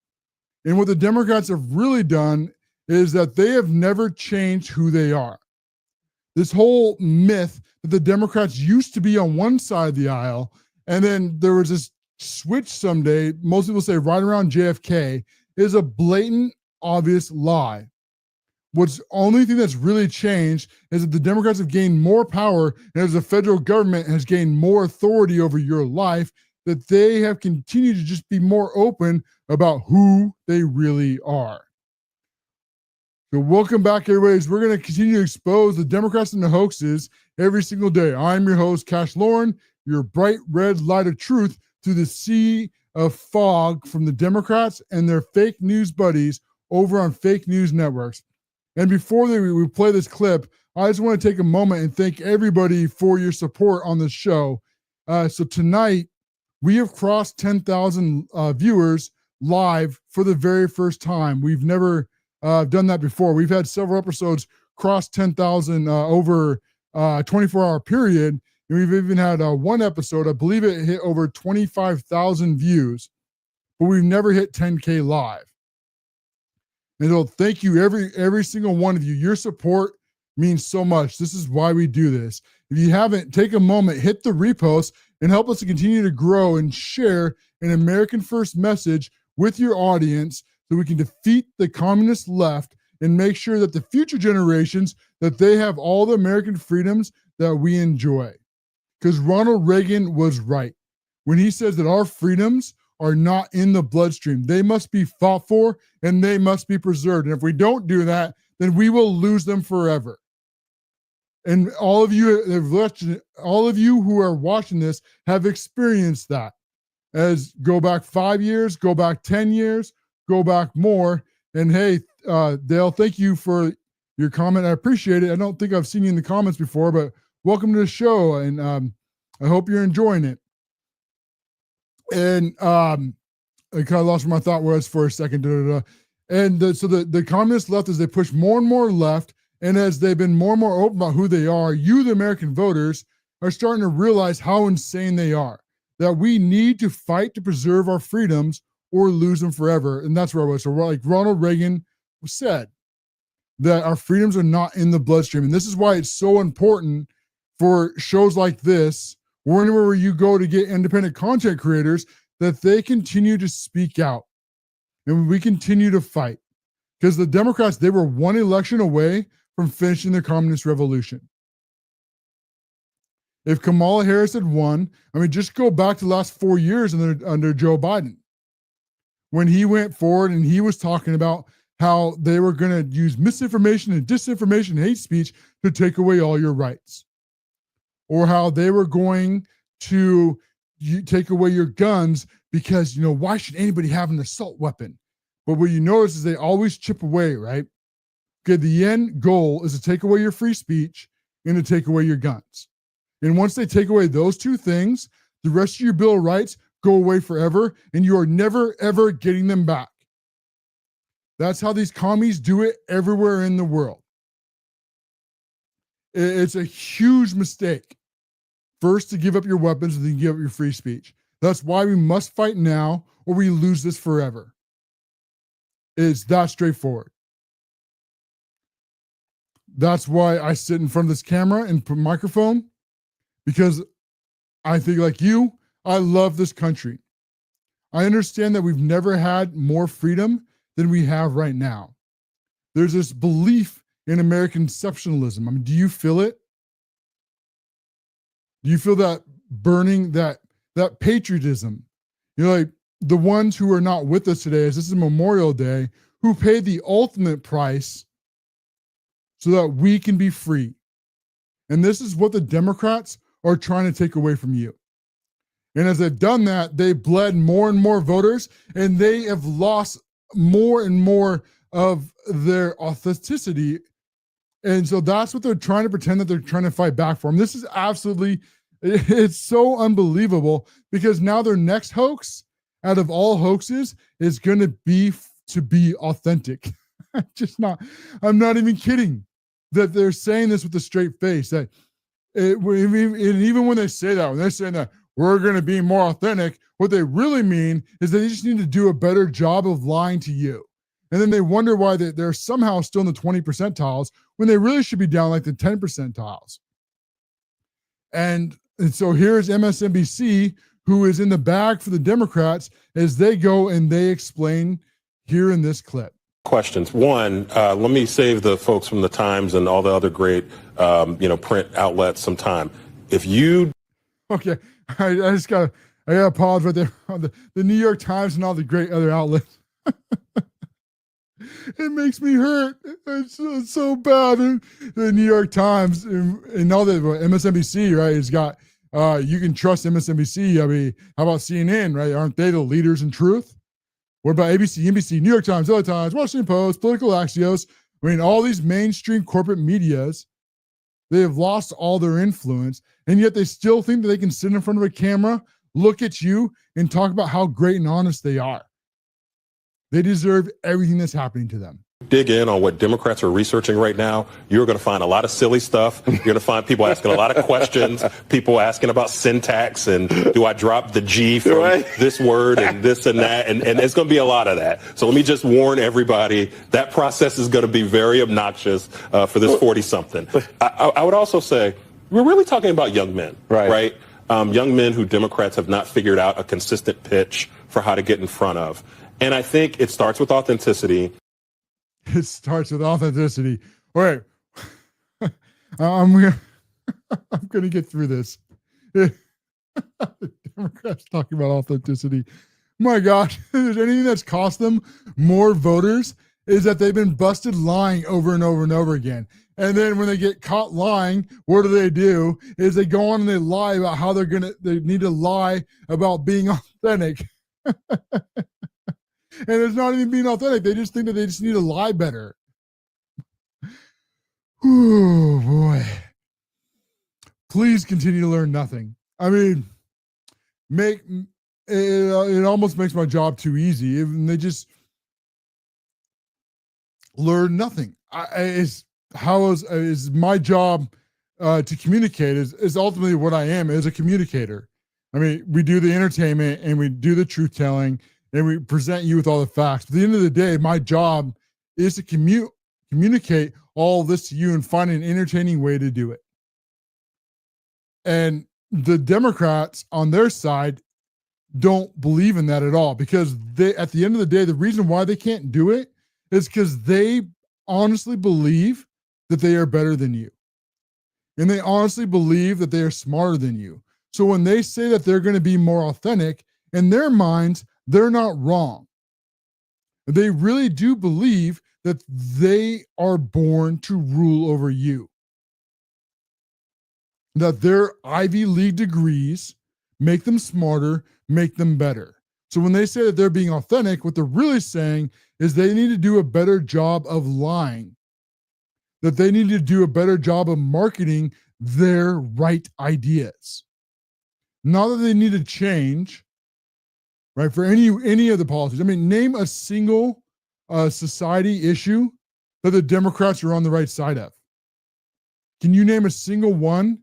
And what the Democrats have really done is that they have never changed who they are. This whole myth that the Democrats used to be on one side of the aisle, and then there was this switch someday, most people say right around JFK, is a blatant, obvious lie. What's the only thing that's really changed is that the Democrats have gained more power, and as the federal government has gained more authority over your life, that they have continued to just be more open about who they really are. So welcome back, everybody. We're going to continue to expose the Democrats and the hoaxes every single day. I'm your host, Cash Loren, your bright red light of truth through the sea of fog from the Democrats and their fake news buddies over on fake news networks. And before we play this clip, I just want to take a moment and thank everybody for your support on the show. So tonight, we have crossed 10,000 viewers live for the very first time. We've never done that before. We've had several episodes cross 10,000 over a 24-hour period. And we've even had one episode, I believe it hit over 25,000 views, but we've never hit 10K live. And so thank you, every single one of you. Your support means so much. This is why we do this. If you haven't, take a moment, hit the repost, and help us to continue to grow and share an American First message with your audience so we can defeat the communist left and make sure that the future generations, that they have all the American freedoms that we enjoy. Because Ronald Reagan was right when he says that our freedoms are not in the bloodstream. They must be fought for and they must be preserved. And if we don't do that, then we will lose them forever. And all of you who are watching this have experienced that. As go back 5 years, go back 10 years, go back more. And hey, Dale, thank you for your comment. I appreciate it. I don't think I've seen you in the comments before, but welcome to the show. And I hope you're enjoying it. And I kind of lost where my thought was for a second. And so the communist left, as they push more and more left, and as they've been more and more open about who they are, you, the American voters, are starting to realize how insane they are, that we need to fight to preserve our freedoms or lose them forever. And that's where I was. So like Ronald Reagan said, that our freedoms are not in the bloodstream. And this is why it's so important for shows like this, or anywhere where you go to get independent content creators, that they continue to speak out and we continue to fight. Because the Democrats, they were one election away from finishing the communist revolution. If Kamala Harris had won, I mean, just go back to the last 4 years under Joe Biden, when he went forward and he was talking about how they were going to use misinformation and disinformation, hate speech to take away all your rights, or how they were going to take away your guns because, why should anybody have an assault weapon? But what you notice is they always chip away, right? Okay, the end goal is to take away your free speech and to take away your guns. And once they take away those two things, the rest of your Bill of Rights go away forever, and you are never, ever getting them back. That's how these commies do it everywhere in the world. It's a huge mistake. First, to give up your weapons, and then give up your free speech. That's why we must fight now, or we lose this forever. It's that straightforward. That's why I sit in front of this camera and put microphone, because I think, like you, I love this country. I understand that we've never had more freedom than we have right now. There's this belief in American exceptionalism. I mean, do you feel it? Do you feel that burning, that patriotism? Like the ones who are not with us today, as this is Memorial Day, who paid the ultimate price so that we can be free. And this is what the Democrats are trying to take away from you. And as they've done that, they bled more and more voters, and they have lost more and more of their authenticity. And so that's what they're trying to pretend that they're trying to fight back for. And this is absolutely, it's so unbelievable, because now their next hoax out of all hoaxes is going to be authentic. I'm not even kidding that they're saying this with a straight face. That even when they say that, when they're saying that we're going to be more authentic, what they really mean is that they just need to do a better job of lying to you. And then they wonder why they're somehow still in the 20 percentiles when they really should be down like the 10 percentiles. And so here's MSNBC, who is in the bag for the Democrats, as they go and they explain here in this clip. Questions. One, let me save the folks from the Times and all the other great, print outlets some time. If you... Okay, I got to pause right there on the New York Times and all the great other outlets. It makes me hurt. It's so bad. The New York Times and all the MSNBC, right? It's got, you can trust MSNBC. I mean, how about CNN, right? Aren't they the leaders in truth? What about ABC, NBC, New York Times, LA Times, Washington Post, Political Axios? I mean, all these mainstream corporate medias, they have lost all their influence, and yet they still think that they can sit in front of a camera, look at you, and talk about how great and honest they are. They deserve everything that's happening to them. Dig in on what Democrats are researching right now, you're going to find a lot of silly stuff. You're going to find people asking a lot of questions, people asking about syntax and do I drop the G from this word and this and that, and it's going to be a lot of that. So let me just warn everybody, that process is going to be very obnoxious for this 40-something. I would also say, we're really talking about young men, right? Young men who Democrats have not figured out a consistent pitch for how to get in front of. And I think it starts with authenticity. It starts with authenticity. All right. I'm gonna get through this. The Democrats talking about authenticity. My gosh, if there's anything that's cost them more voters is that they've been busted lying over and over and over again. And then when they get caught lying, what do? Is they go on and they lie about how they need to lie about being authentic. And it's not even being authentic. They just think that they just need to lie better. Oh, boy. Please continue to learn nothing. I mean, it almost makes my job too easy. If they just learn nothing. Is my job to communicate is ultimately what I am as a communicator. I mean, we do the entertainment and we do the truth telling, and we present you with all the facts. But at the end of the day, my job is to communicate all this to you and find an entertaining way to do it. And the Democrats on their side don't believe in that at all, because at the end of the day, the reason why they can't do it is because they honestly believe that they are better than you. And they honestly believe that they are smarter than you. So when they say that they're going to be more authentic, in their minds, they're not wrong. They really do believe that they are born to rule over you. That their Ivy League degrees make them smarter, make them better. So when they say that they're being authentic, what they're really saying is they need to do a better job of lying, that they need to do a better job of marketing their right ideas. Not that they need to change, right, for any of the policies. I mean, name a single society issue that the Democrats are on the right side of. Can you name a single one?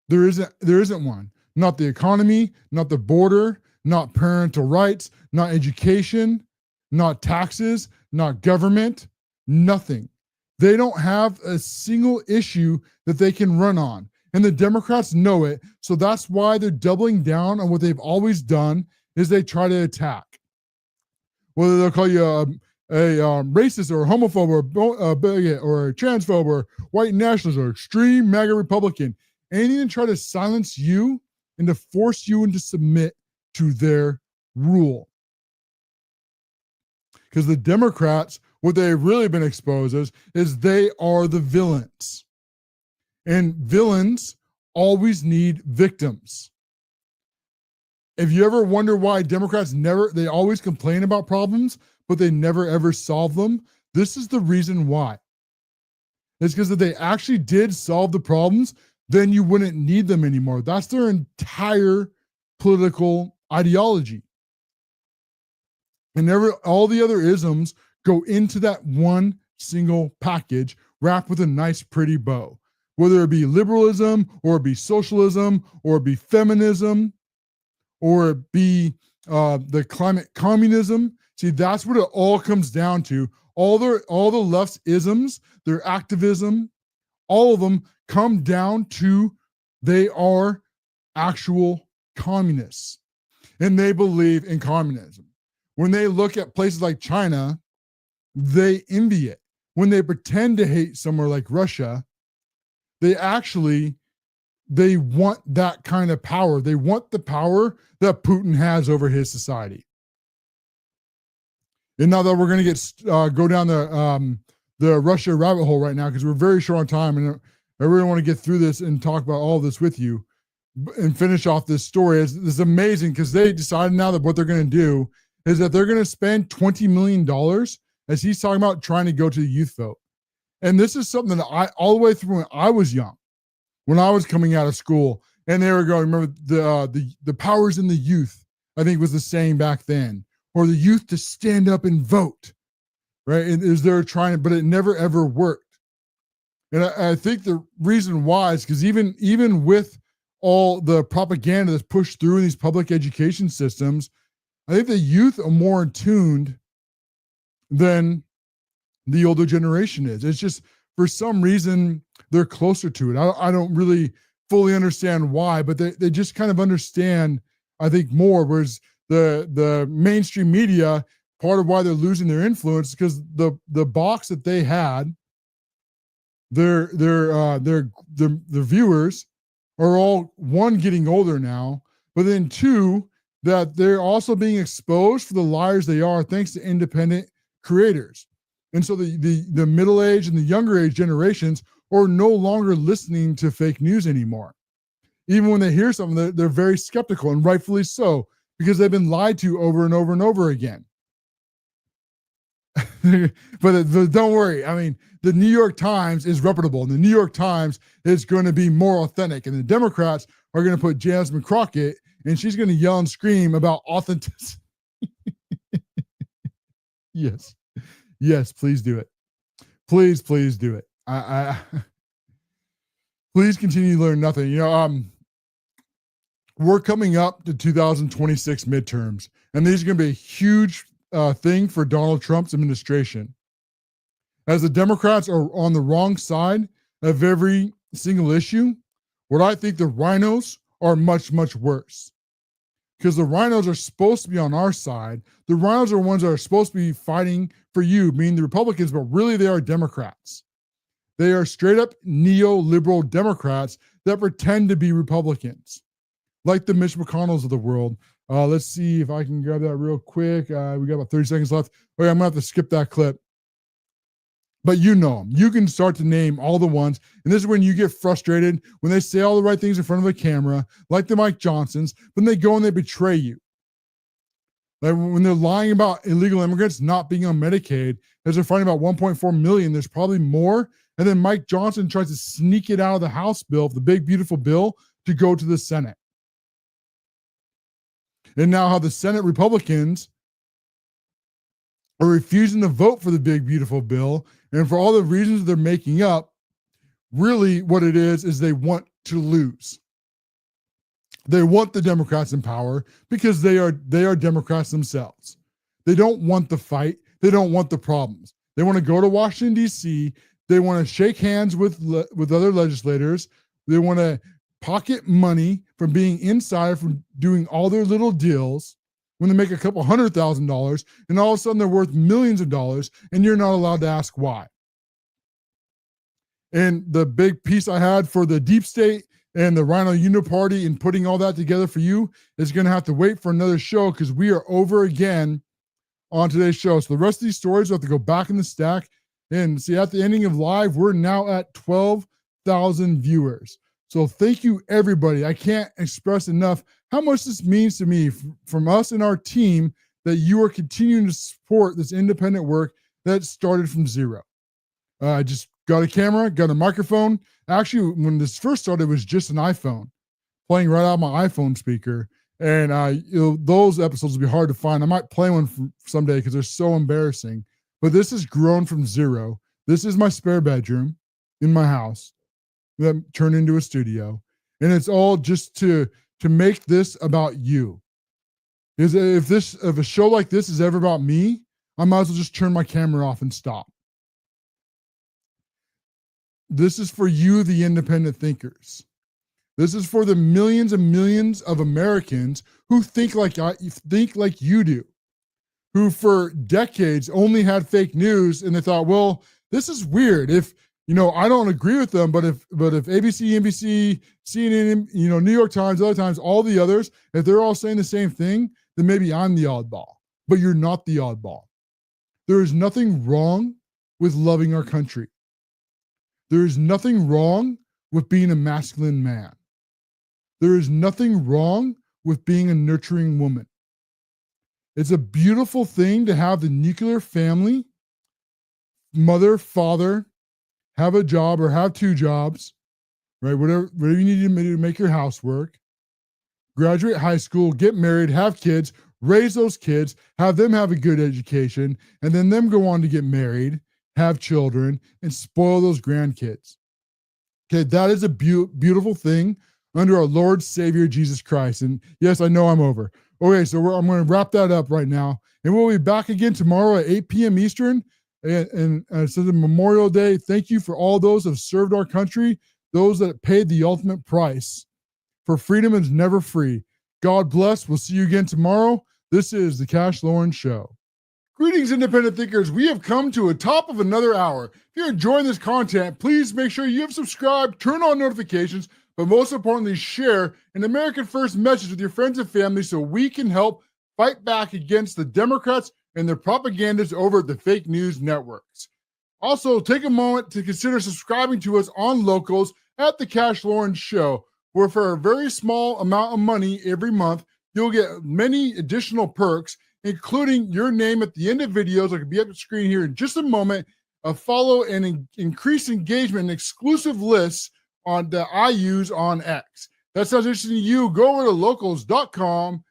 There isn't one. Not the economy, not the border, not parental rights, not education, not taxes, not government, nothing. They don't have a single issue that they can run on. And the Democrats know it. So that's why they're doubling down on what they've always done is they try to attack. Whether they'll call you a racist or a homophobe or a bigot or a transphobe or white nationalist or extreme MAGA Republican, anything to try to silence you and to force you into submit to their rule. Because the Democrats, what they've really been exposed as is they are the villains. And villains always need victims. If you ever wonder why Democrats they always complain about problems, but they never ever solve them, this is the reason why. It's because if they actually did solve the problems, then you wouldn't need them anymore. That's their entire political ideology. And all the other isms go into that one single package wrapped with a nice, pretty bow. Whether it be liberalism, or it be socialism, or it be feminism, or it be the climate communism. See, that's what it all comes down to. All the left's isms, their activism, all of them come down to they are actual communists. And they believe in communism. When they look at places like China, they envy it. When they pretend to hate somewhere like Russia, they want that kind of power. They want the power that Putin has over his society. And now that we're going to go down the Russia rabbit hole right now, because we're very short on time, and I really want to get through this and talk about all this with you and finish off this story. It's amazing because they decided now that what they're going to do is that they're going to spend $20 million, as he's talking about, trying to go to the youth vote. And this is something that all the way through when I was young, when I was coming out of school, and they were going, remember the powers in the youth, I think was the saying back then, or the youth to stand up and vote, right? And is they're trying, but it never ever worked. And I think the reason why is because even with all the propaganda that's pushed through in these public education systems, I think the youth are more attuned than the older generation is. It's just for some reason they're closer to it. I don't really fully understand why, but they just kind of understand, I think, more. Whereas the mainstream media, part of why they're losing their influence is because the box that they had, their viewers are all, one, getting older now, but then two, that they're also being exposed for the liars they are thanks to independent creators. And so the middle age and the younger age generations are no longer listening to fake news anymore. Even when they hear something, they're very skeptical, and rightfully so, because they've been lied to over and over and over again. but don't worry. I mean, the New York Times is reputable, and the New York Times is going to be more authentic. And the Democrats are going to put Jasmine Crockett, and she's going to yell and scream about authenticity. Yes, please do it. Please do it. I please continue to learn nothing. We're coming up to 2026 midterms, and these are going to be a huge thing for Donald Trump's administration. As the Democrats are on the wrong side of every single issue, what I think the rhinos are much, much worse. Because the rhinos are supposed to be on our side. The rhinos are ones that are supposed to be fighting for you, meaning the Republicans, but really they are Democrats. They are straight up neoliberal Democrats that pretend to be Republicans, like the Mitch McConnells of the world. Let's see if I can grab that real quick. We got about 30 seconds left. Okay, I'm going to have to skip that clip. But you know them. You can start to name all the ones. And this is when you get frustrated, when they say all the right things in front of a camera, like the Mike Johnsons, then they go and they betray you. Like when they're lying about illegal immigrants not being on Medicaid, as they're finding about 1.4 million, there's probably more. And then Mike Johnson tries to sneak it out of the House bill, the big, beautiful bill, to go to the Senate. And now how the Senate Republicans are refusing to vote for the big, beautiful bill. And for all the reasons they're making up, really what it is they want to lose. They want the Democrats in power because they are Democrats themselves. They don't want the fight. They don't want the problems. They want to go to Washington, D.C. They want to shake hands with other legislators. They want to pocket money from being inside, from doing all their little deals when they make a couple $100,000, and all of a sudden they're worth millions of dollars, and you're not allowed to ask why. And the big piece I had for the deep state and the Rhino Uniparty and putting all that together for you is going to have to wait for another show, because we are over again on today's show. So the rest of these stories will have to go back in the stack. And see, at the ending of live, we're now at 12,000 viewers. So thank you, everybody. I can't express enough how much this means to me from us and our team, that you are continuing to support this independent work that started from zero. I just got a camera, got a microphone. Actually, when this first started, it was just an iPhone playing right out of my iPhone speaker. And those episodes will be hard to find. I might play one someday because they're so embarrassing. But this has grown from zero. This is my spare bedroom in my house that turned into a studio. And it's all just to make this about you. If a show like this is ever about me, I might as well just turn my camera off and stop. This is for you, the independent thinkers. This is for the millions and millions of Americans who think like you do, who for decades only had fake news, and they thought, well, this is weird. If I don't agree with them, but if ABC, NBC, CNN, New York Times, other times, all the others, if they're all saying the same thing, then maybe I'm the oddball. But you're not the oddball. There is nothing wrong with loving our country. There is nothing wrong with being a masculine man. There is nothing wrong with being a nurturing woman. It's a beautiful thing to have the nuclear family, mother, father, have a job or have two jobs, right? Whatever you need to make your housework, graduate high school, get married, have kids, raise those kids, have them have a good education, and then them go on to get married, have children, and spoil those grandkids. Okay, that is a beautiful thing under our Lord Savior Jesus Christ. And yes, I know I'm over. Okay, so I'm going to wrap that up right now. And we'll be back again tomorrow at 8 p.m. Eastern. And so the Memorial Day, thank you for all those who have served our country, those that paid the ultimate price. For freedom is never free. God bless. We'll see you again tomorrow. This is the Cash Loren Show. Greetings, independent thinkers. We have come to a top of another hour. If you're enjoying this content, please make sure you have subscribed, turn on notifications, but most importantly, share an American First message with your friends and family so we can help fight back against the Democrats and their propagandists over at the fake news networks. Also, take a moment to consider subscribing to us on Locals at the Cash Loren Show, where for a very small amount of money every month, you'll get many additional perks, including your name at the end of videos. I could be up the screen here in just a moment, a follow and increase engagement and exclusive lists that I use on X. That sounds interesting to you. Go over to locals.com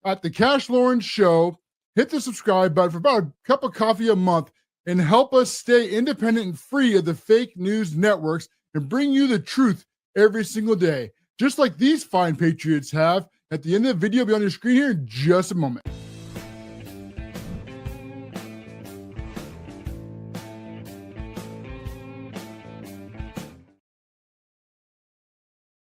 at the Cash Loren Show, hit the subscribe button for about a cup of coffee a month, and help us stay independent and free of the fake news networks and bring you the truth every single day, just like these fine patriots have. At the end of the video, be on your screen here in just a moment.